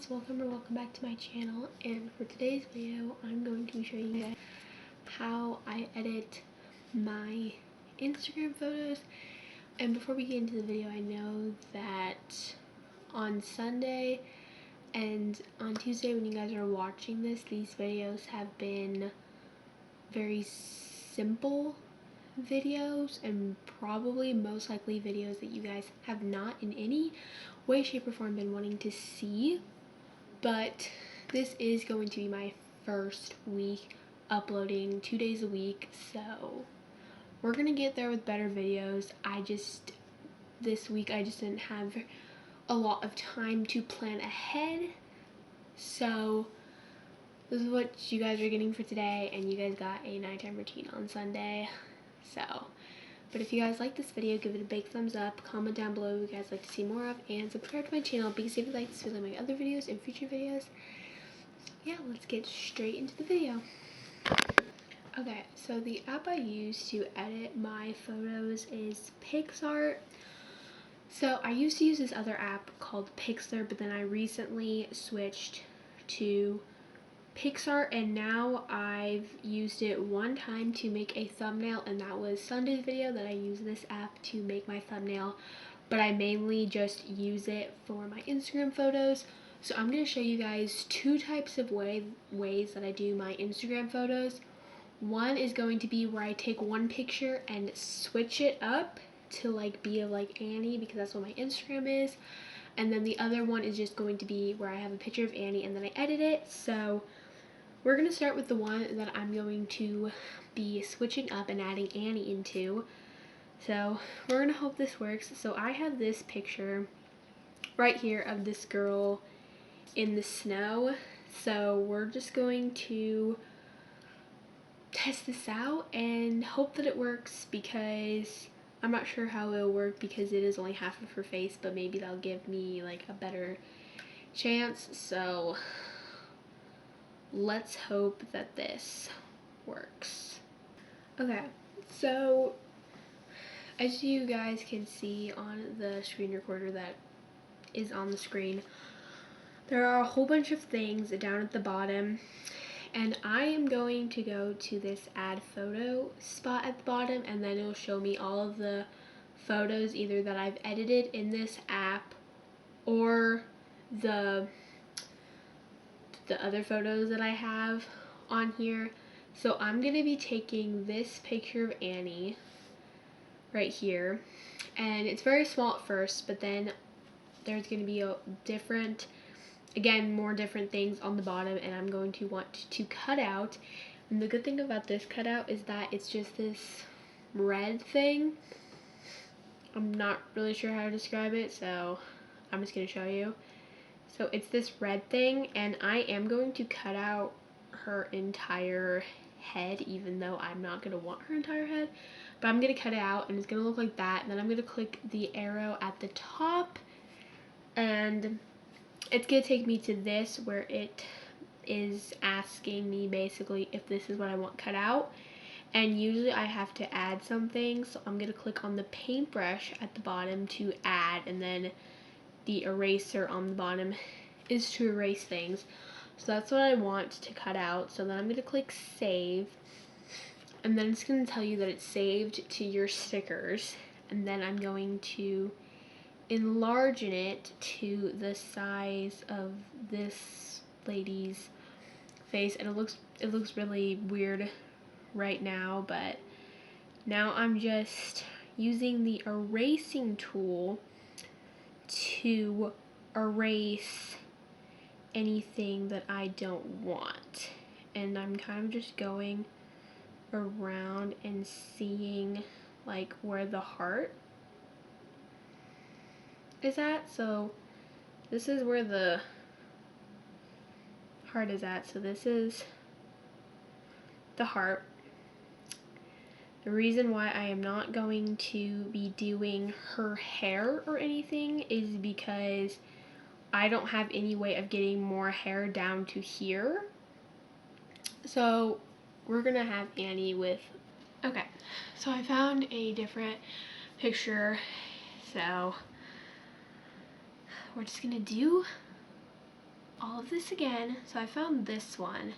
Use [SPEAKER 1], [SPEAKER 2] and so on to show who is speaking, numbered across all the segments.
[SPEAKER 1] guys, welcome back to my channel, and for today's video I'm going to be showing you guys how I edit my Instagram photos. And before we get into the video, I know that on Sunday and on Tuesday when you guys are watching this, these videos have been very simple videos and probably most likely videos that you guys have not in any way, shape, or form been wanting to see. But this is going to be my first week uploading 2 days a week, so we're gonna get there with better videos. This week I just didn't have a lot of time to plan ahead, so this is what you guys are getting for today, and you guys got a nighttime routine on Sunday. But if you guys like this video, give it a big thumbs up, comment down below what you guys like to see more of, and subscribe to my channel because if you like to see my other videos and future videos. Yeah, let's get straight into the video. Okay, so the app I use to edit my photos is PixArt. So I used to use this other app called Pixlr, but then I recently switched to PixArt, and now I've used it one time to make a thumbnail, and that was Sunday's video that I used this app to make my thumbnail, but I mainly just use it for my Instagram photos. So I'm going to show you guys two types of ways that I do my Instagram photos. One is going to be where I take one picture and switch it up to like be like Annie, because that's what my Instagram is. And then the other one is just going to be where I have a picture of Annie and then I edit it. So we're going to start with the one that I'm going to be switching up and adding Annie into. So we're going to hope this works. So I have this picture right here of this girl in the snow. So we're just going to test this out and hope that it works, because I'm not sure how it'll work because it is only half of her face, but maybe that'll give me like a better chance. So let's hope that this works. Okay, so as you guys can see on the screen recorder that is on the screen, there are a whole bunch of things down at the bottom, and I am going to go to this add photo spot at the bottom, and then it'll show me all of the photos either that I've edited in this app or the other photos that I have on here. So I'm going to be taking this picture of Annie right here, and it's very small at first, but then there's going to be more different things on the bottom, and I'm going to want to cut out. And the good thing about this cutout is that it's just this red thing. I'm not really sure how to describe it, so I'm just going to show you. So it's this red thing, and I am going to cut out her entire head, even though I'm not going to want her entire head. But I'm going to cut it out, and it's going to look like that. And then I'm going to click the arrow at the top, and it's going to take me to this where it is asking me basically if this is what I want cut out. And usually I have to add something, so I'm going to click on the paintbrush at the bottom to add, and then the eraser on the bottom is to erase things. So that's what I want to cut out. So then I'm going to click save, and then it's going to tell you that it's saved to your stickers, and then I'm going to enlarge it to the size of this lady's face, and it looks really weird right now, but now I'm just using the erasing tool to erase anything that I don't want. And I'm kind of just going around and seeing like where the heart is at. So this is where the heart is at. So this is the heart. The reason why I am not going to be doing her hair or anything is because I don't have any way of getting more hair down to here. So we're gonna have Annie with, okay, so I found a different picture, so we're just gonna do of this again. So I found this one,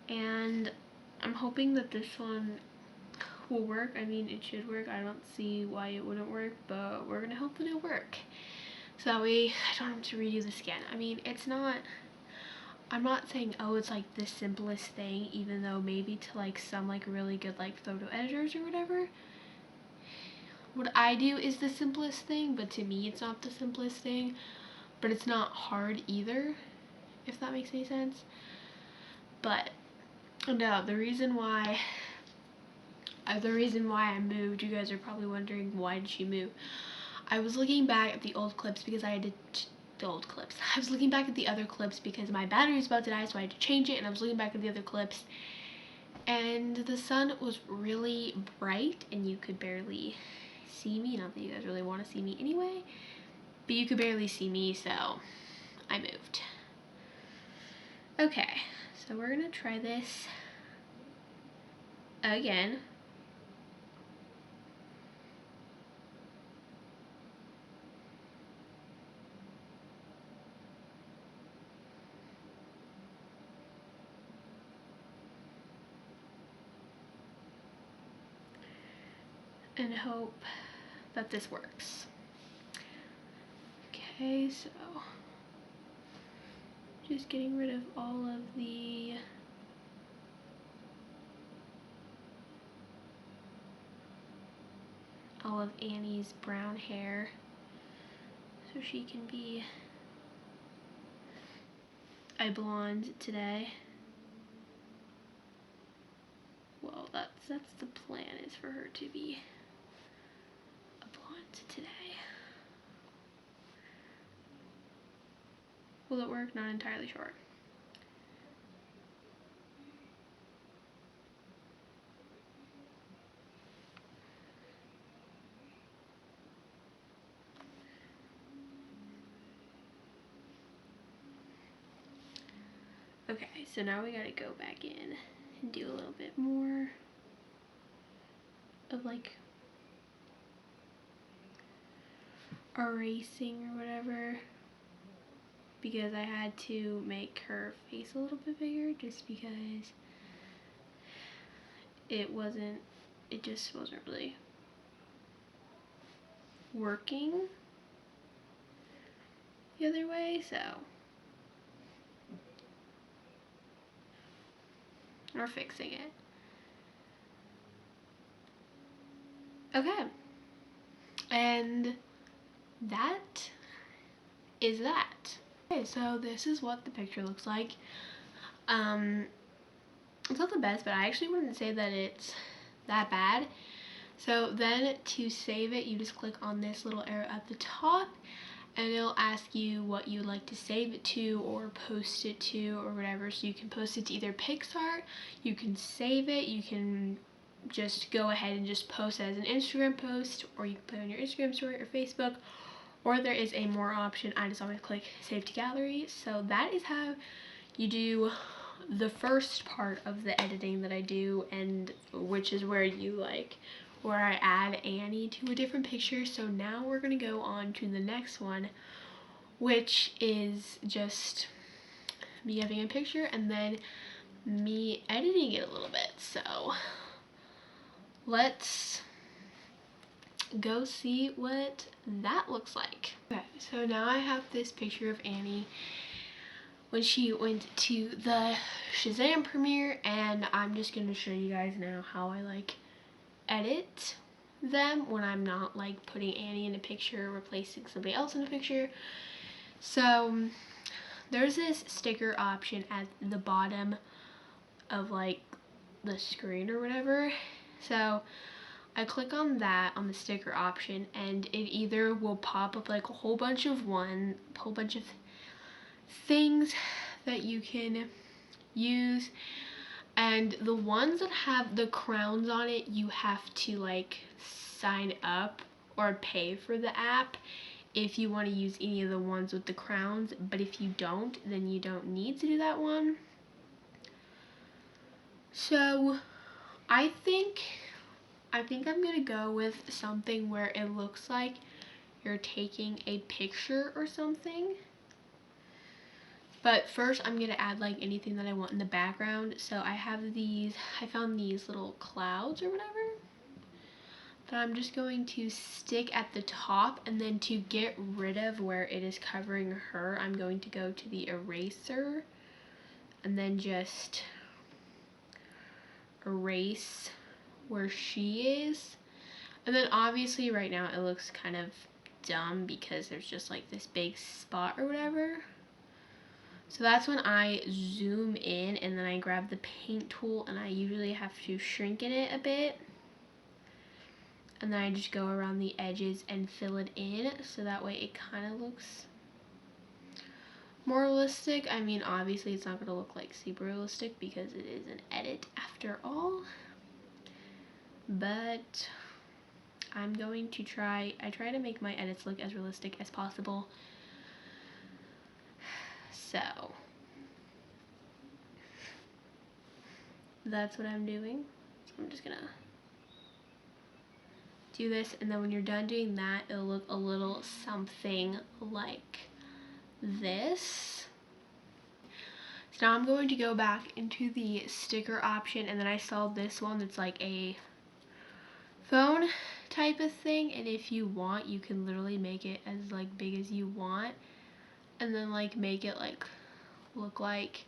[SPEAKER 1] and I'm hoping that this one will work. I mean, it should work. I don't see why it wouldn't work, but we're gonna hope that it'll work. So that way I don't have to redo this again. I mean, it's not, I'm not saying, oh, it's like the simplest thing, even though maybe to like some like really good like photo editors or whatever, what I do is the simplest thing, but to me it's not the simplest thing, but it's not hard either, if that makes any sense. But no, the reason why I moved, you guys are probably wondering, why did she move? I was looking back at the old clips because I was looking back at the other clips because my battery was about to die, so I had to change it, and I was looking back at the other clips, and the sun was really bright, and you could barely see me. Not that you guys really want to see me anyway, but you could barely see me, so I moved. Okay, so we're gonna try this again. And hope that this works. Okay, so just getting rid of all of Annie's brown hair so she can be a blonde today. Well, that's the plan, is for her to be a blonde today. Will it work? Not entirely sure. Okay, so now we gotta go back in and do a little bit more of like erasing or whatever, because I had to make her face a little bit bigger just because it just wasn't really working the other way, so we're fixing it. Okay, and that is that. Okay, so this is what the picture looks like. It's not the best, but I actually wouldn't say that it's that bad. So then to save it, you just click on this little arrow at the top, and it'll ask you what you'd like to save it to or post it to or whatever. So you can post it to either PixArt, you can save it, you can just go ahead and just post it as an Instagram post, or you can put it on your Instagram story or Facebook, or there is a more option. I just always click save to gallery. So that is how you do the first part of the editing that I do, and which is where I add Annie to a different picture. So now we're gonna go on to the next one, which is just me having a picture and then me editing it a little bit. So let's go see what that looks like. Okay, so now I have this picture of Annie when she went to the Shazam premiere, and I'm just gonna show you guys now how I like edit them when I'm not like putting Annie in a picture, replacing somebody else in a picture. So there's this sticker option at the bottom of like the screen or whatever. So I click on that, on the sticker option, and it either will pop up like a whole bunch of things that you can use, and the ones that have the crowns on it, you have to like sign up or pay for the app if you want to use any of the ones with the crowns, but if you don't, then you don't need to do that one. So I think I'm gonna go with something where it looks like you're taking a picture or something. But first I'm gonna add like anything that I want in the background. So I found these little clouds or whatever that I'm just going to stick at the top, and then to get rid of where it is covering her, I'm going to go to the eraser and then just erase where she is. And then obviously right now it looks kind of dumb because there's just like this big spot or whatever. So that's when I zoom in and then I grab the paint tool, and I usually have to shrink in it a bit. And then I just go around the edges and fill it in so that way it kind of looks more realistic. I mean, obviously it's not going to look like super realistic because it is an edit after all. But I'm going to I try to make my edits look as realistic as possible. So that's what I'm doing. So I'm just gonna do this, and then when you're done doing that, it'll look a little something like this. So now I'm going to go back into the sticker option, and then I saw this one that's like a phone type of thing, and if you want, you can literally make it as like big as you want, and then like make it like look like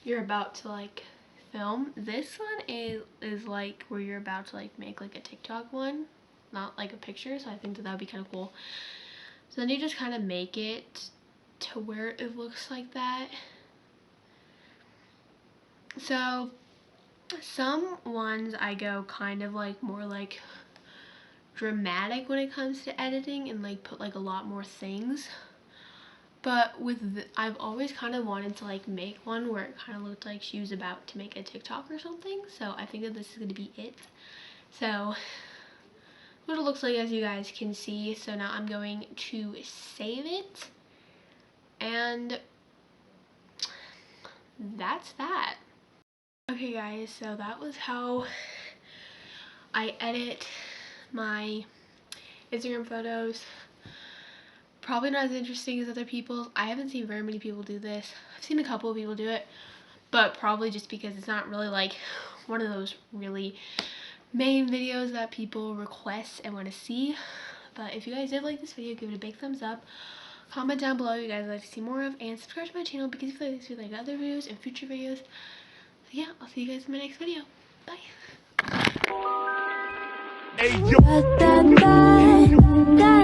[SPEAKER 1] you're about to like film. This one is like where you're about to like make like a TikTok one, not like a picture, so I think that would be kind of cool. So then you just kind of make it to where it looks like that. So some ones I go kind of like more like dramatic when it comes to editing and like put like a lot more things. But I've always kind of wanted to like make one where it kind of looked like she was about to make a TikTok or something. So I think that this is going to be it. So what it looks like, as you guys can see. So now I'm going to save it. And that's that. Okay guys, so that was how I edit my Instagram photos. Probably not as interesting as other people's. I haven't seen very many people do this. I've seen a couple of people do it, but probably just because it's not really like one of those really main videos that people request and want to see. But if you guys did like this video, give it a big thumbs up. Comment down below if you guys would like to see more of, and subscribe to my channel because if you like this, you like other videos and future videos. So yeah, I'll see you guys in my next video. Bye. Hey, yo.